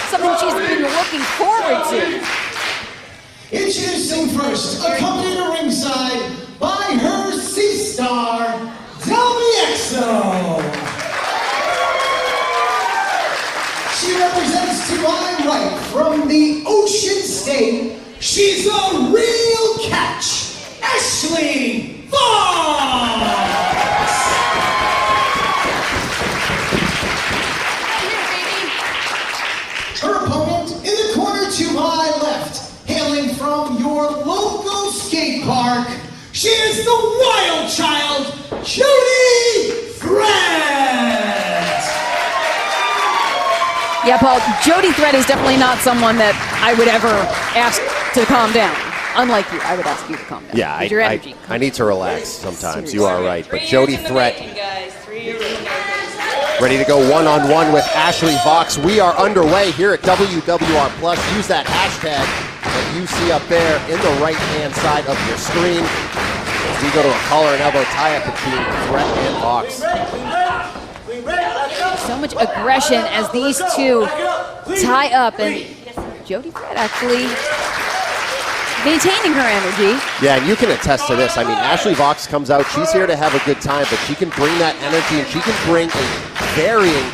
something she's been looking forward to. Introducing first, accompanied to ringside by her C-Star, WXO. She represents to my right from the Ocean State. She's a real catch, Ashley Fox. Her opponent in the corner to my left, hailing from your local skate park, she is the wild child, Jody Threat! Yeah, Paul, Jody Threat is definitely not someone that I would ever ask to calm down. Unlike you, I would ask you to calm down. Yeah, your energy. I need to relax sometimes. You are right. But Jody Threat, ready to go one-on-one with Ashley Fox. We are underway here at WWR Plus. Use that hashtag that you see up there in the right-hand side of your screen. As we go to a collar and elbow tie-up between Threat and Fox. So much aggression as these two tie up, and Jody Threat actually maintaining her energy. Yeah, and you can attest to this. I mean, Ashley Fox comes out, she's here to have a good time, but she can bring that energy and she can bring a varying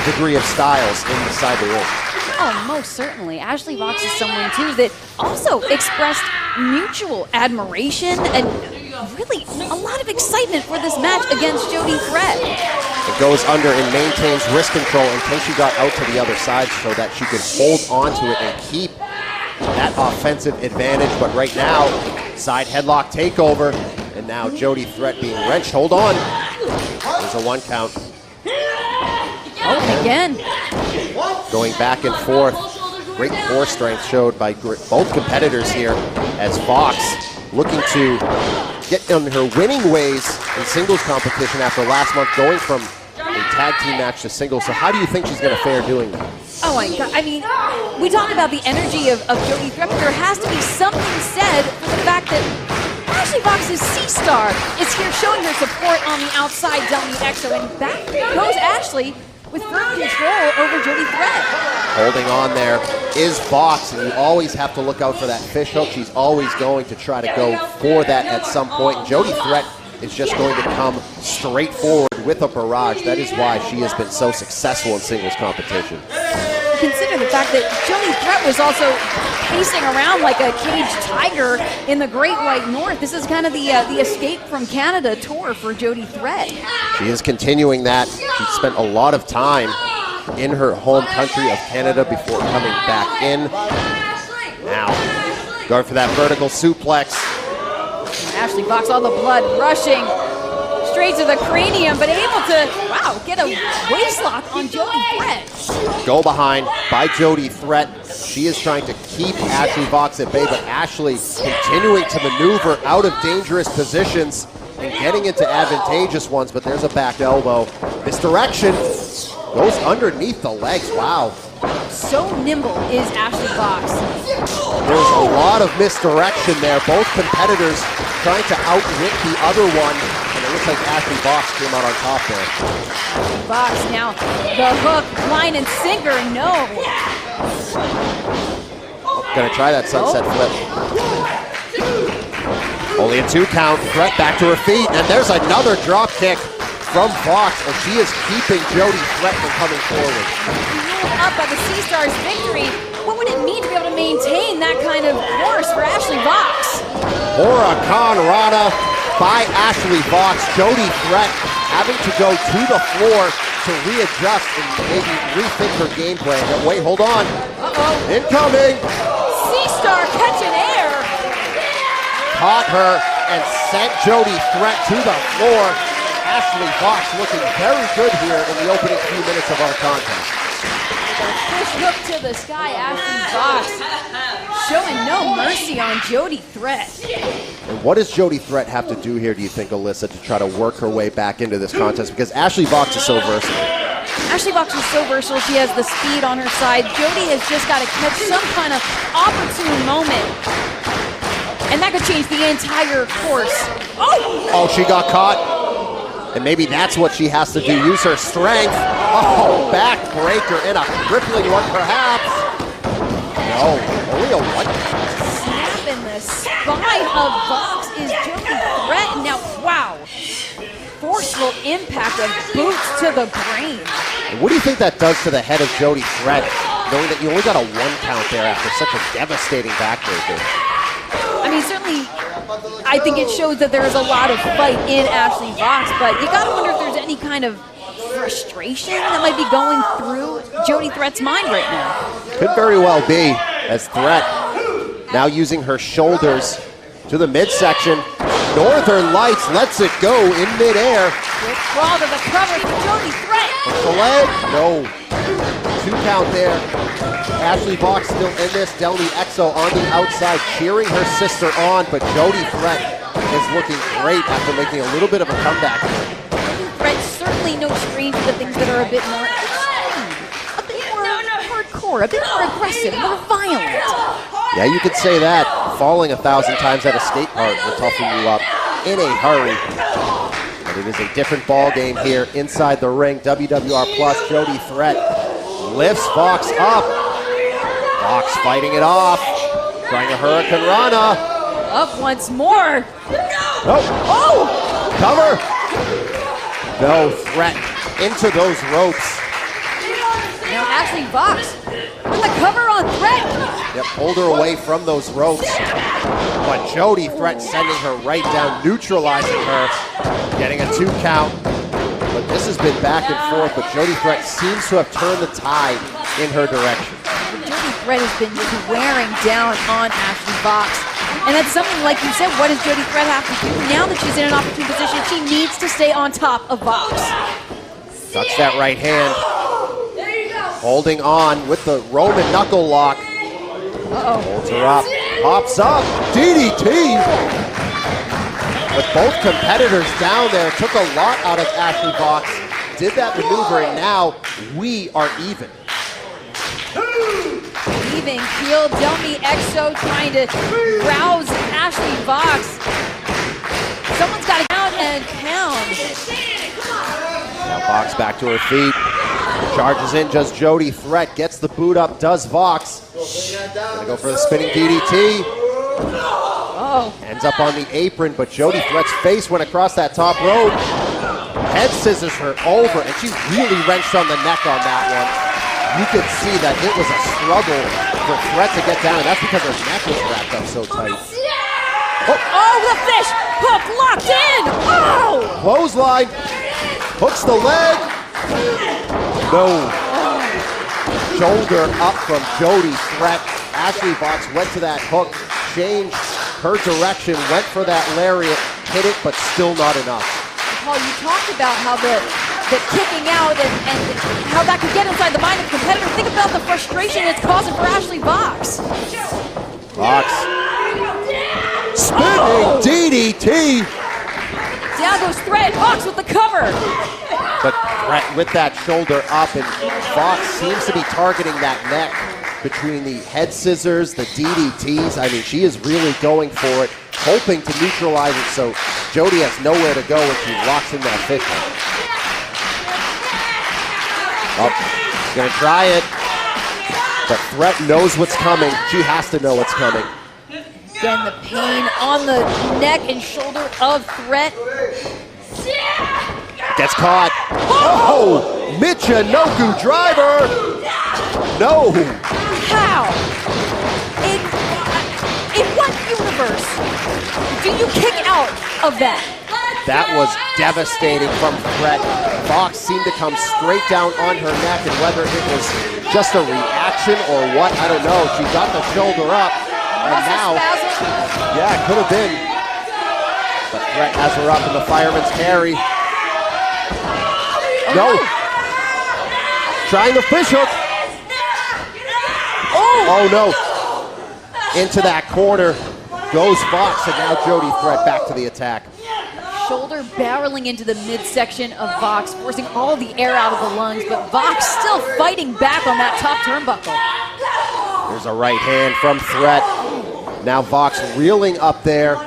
degree of styles inside the ring. Oh, most certainly. Ashley Fox is someone, too, that also expressed mutual admiration and really a lot of excitement for this match against Jody Threat. It goes under and maintains wrist control until she got out to the other side so that she could hold on to it and keep that offensive advantage. But right now, side headlock takeover, and now Jody Threat being wrenched. Hold on. There's a 1 count. Oh, again. Going back and forth. Great core strength showed by both competitors here as Fox looking to get on her winning ways in singles competition after last month, going from a tag team match to singles. So how do you think she's going to fare doing that? Oh my God, I mean, we talk about the energy of Jody Threat, but there has to be something said for the fact that Ashley Fox's C-Star is here showing her support on the outside, WXO, and back goes Ashley with firm control over Jody Threat. Holding on there is Fox, and you always have to look out for that fish hook. She's always going to try to go for that at some point. And Jody Threat is just going to come straight forward with a barrage. That is why she has been so successful in singles competition. Consider the fact that Jody Threat was also pacing around like a caged tiger in the Great White North. This is kind of the Escape from Canada tour for Jody Threat. She is continuing that. She spent a lot of time in her home country of Canada before coming back in. Now, going for that vertical suplex. Ashley Fox, all the blood rushing straight to the cranium, but able to, wow, get a waist lock on Jody Threat. Go behind by Jody Threat. She is trying to keep Ashley Fox at bay, but Ashley continuing to maneuver out of dangerous positions and getting into advantageous ones, but there's a back elbow. Misdirection goes underneath the legs, wow. So nimble is Ashley Fox. There's a lot of misdirection there. Both competitors trying to outwit the other one, and it looks like Ashley Fox came out on top there. Fox now, the hook, line and sinker, no. Gonna try that sunset flip. Only a 2 count. Threat back to her feet, and there's another drop kick from Fox, and she is keeping Jody Threat from coming forward. Up by the C-Star's victory, what would it mean to be able to maintain that kind of course for Ashley Fox? Huracan Rana by Ashley Fox. Jody Threat having to go to the floor to readjust and maybe rethink her game plan. But wait, hold on. Uh-oh. Incoming. C-Star catching air. Caught her and sent Jody Threat to the floor. Ashley Fox looking very good here in the opening few minutes of our contest. Push hook to the sky, Ashley Fox showing no mercy on Jody Threat. And what does Jody Threat have to do here, do you think, Alyssa, to try to work her way back into this contest? Because Ashley Fox is so versatile. Ashley Fox is so versatile. She has the speed on her side. Jody has just got to catch some kind of opportune moment, and that could change the entire course. Oh, she got caught. And maybe that's what she has to do, use her strength. Oh, backbreaker and a crippling one perhaps. No, only a one. Snap in the spine of Vox is Jody Threat. Now, wow. Forceful impact of boots to the brain. And what do you think that does to the head of Jody Threat, knowing that you only got a 1 count there after such a devastating backbreaker? I mean, certainly, I think it shows that there's a lot of fight in Ashley Vox, but you gotta wonder if there's any kind of frustration that might be going through Jody Threat's mind right now. Could very well be, as Threat now using her shoulders to the midsection. Northern Lights lets it go in midair. Good crawl to the cover for Jody Threat. The leg, no. 2 count there. Ashley Vox still in this. Del Exo on the outside cheering her sister on, but Jody Threat is looking great after making a little bit of a comeback. Jody Threat certainly no stranger to things that are a bit more extreme, a bit more hardcore, a bit more aggressive, more violent. Yeah, you could say that. Falling 1,000 times at a skate park will toughen you up in a hurry. But it is a different ball game here inside the ring. WWR Plus, Jody Threat lifts Vox up. Vox fighting it off, trying a Hurricane Rana. Up once more. Oh, cover. No, Threat into those ropes. Now Ashley Vox with the cover on Threat. Yep, pulled her away from those ropes. But Jody Threat sending her right down, neutralizing her, getting a 2 count. But this has been back and forth, but Jody Threat seems to have turned the tide in her direction. Jody Threat has been just wearing down on Ashley Vox. And that's something, like you said, what does Jody Threat have to do? Now that she's in an opportune position, she needs to stay on top of Vox. Ducks that right hand. Holding on with the Roman knuckle lock. Holds her up, pops up, DDT. With both competitors down there, took a lot out of Ashley Vox. Did that maneuver, and now we are even. Even keel, Del Exo trying to rouse Ashley Vox. Someone's got to count and pound. Now Vox back to her feet. Charges in just Jody Threat, gets the boot up, does Vox. Gonna go for the spinning DDT. Ends up on the apron, but Jody Threat's face went across that top rope. Head scissors her over, and she really wrenched on the neck on that one. You could see that it was a struggle for Threat to get down, and that's because her neck was wrapped up so tight. Oh, the fish hook locked in. Oh! Clothesline, hooks the leg. No. Shoulder up from Jody Threat. Ashley Vox went to that hook, changed her direction, went for that lariat, hit it, but still not enough. Paul, you talked about how the kicking out and how that could get inside the mind of the competitor. Think about the frustration it's causing for Ashley Vox. Vox. Spinning DDT. Down goes Threat, Vox with the cover. But Threat with that shoulder up, and Vox seems to be targeting that neck between the head scissors, the DDTs. I mean, she is really going for it, hoping to neutralize it, so Jody has nowhere to go when she locks in that 50. Oh, she's gonna try it, but Threat knows what's coming. She has to know what's coming. Again, the pain on the neck and shoulder of Threat. Gets caught. Oh! Michinoku driver! No! How? In what universe do you kick out of that? That was devastating from Threat. Vox seemed to come straight down on her neck, and whether it was just a reaction or what, I don't know. She got the shoulder up, and now, yeah, it could have been. But Threat has her up in the fireman's carry. No. Trying the fish hook. Oh no. Into that corner goes Vox, and now Jody Threat back to the attack. Shoulder barreling into the midsection of Vox, forcing all the air out of the lungs, but Vox still fighting back on that top turnbuckle. There's a right hand from Threat. Now Vox reeling up there,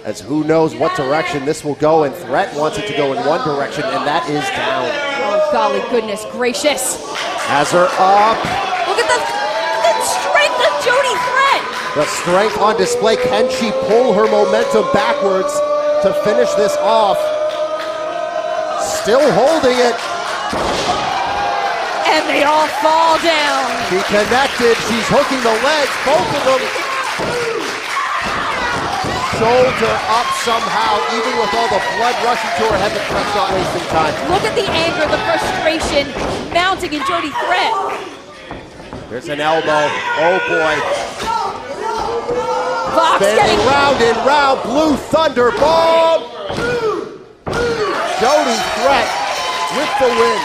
as who knows what direction this will go, and Threat wants it to go in one direction, and that is down. golly goodness gracious. Has her up. Look at the strength of Jody Threat. The strength on display. Can she pull her momentum backwards to finish this off? Still holding it. And they all fall down. She connected. She's hooking the legs. Both of them. Shoulder up somehow, even with all the blood rushing to her head. The Threat's not wasting time. Look at the anger, the frustration mounting in Jody Threat. There's an elbow. Oh boy. Fox Spinning getting round and round. Blue Thunder Bomb. Jody Threat with the win.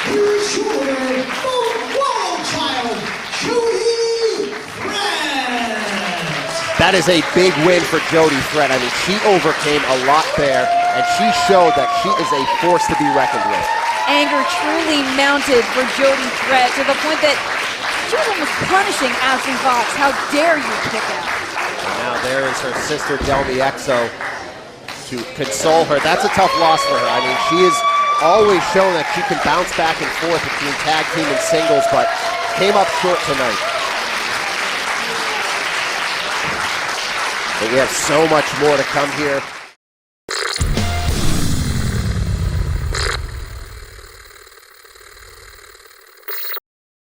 Here's your wild child, Jody Threat. That is a big win for Jody Threat. I mean, she overcame a lot there, and she showed that she is a force to be reckoned with. anger truly mounted for Jody Threat to the point that she was almost punishing Ashley Fox. How dare you kick out? And now there is her sister Delmi Exo to console her. That's a tough loss for her. I mean, she has always shown that she can bounce back and forth between tag team and singles, but came up short tonight. But we have so much more to come here.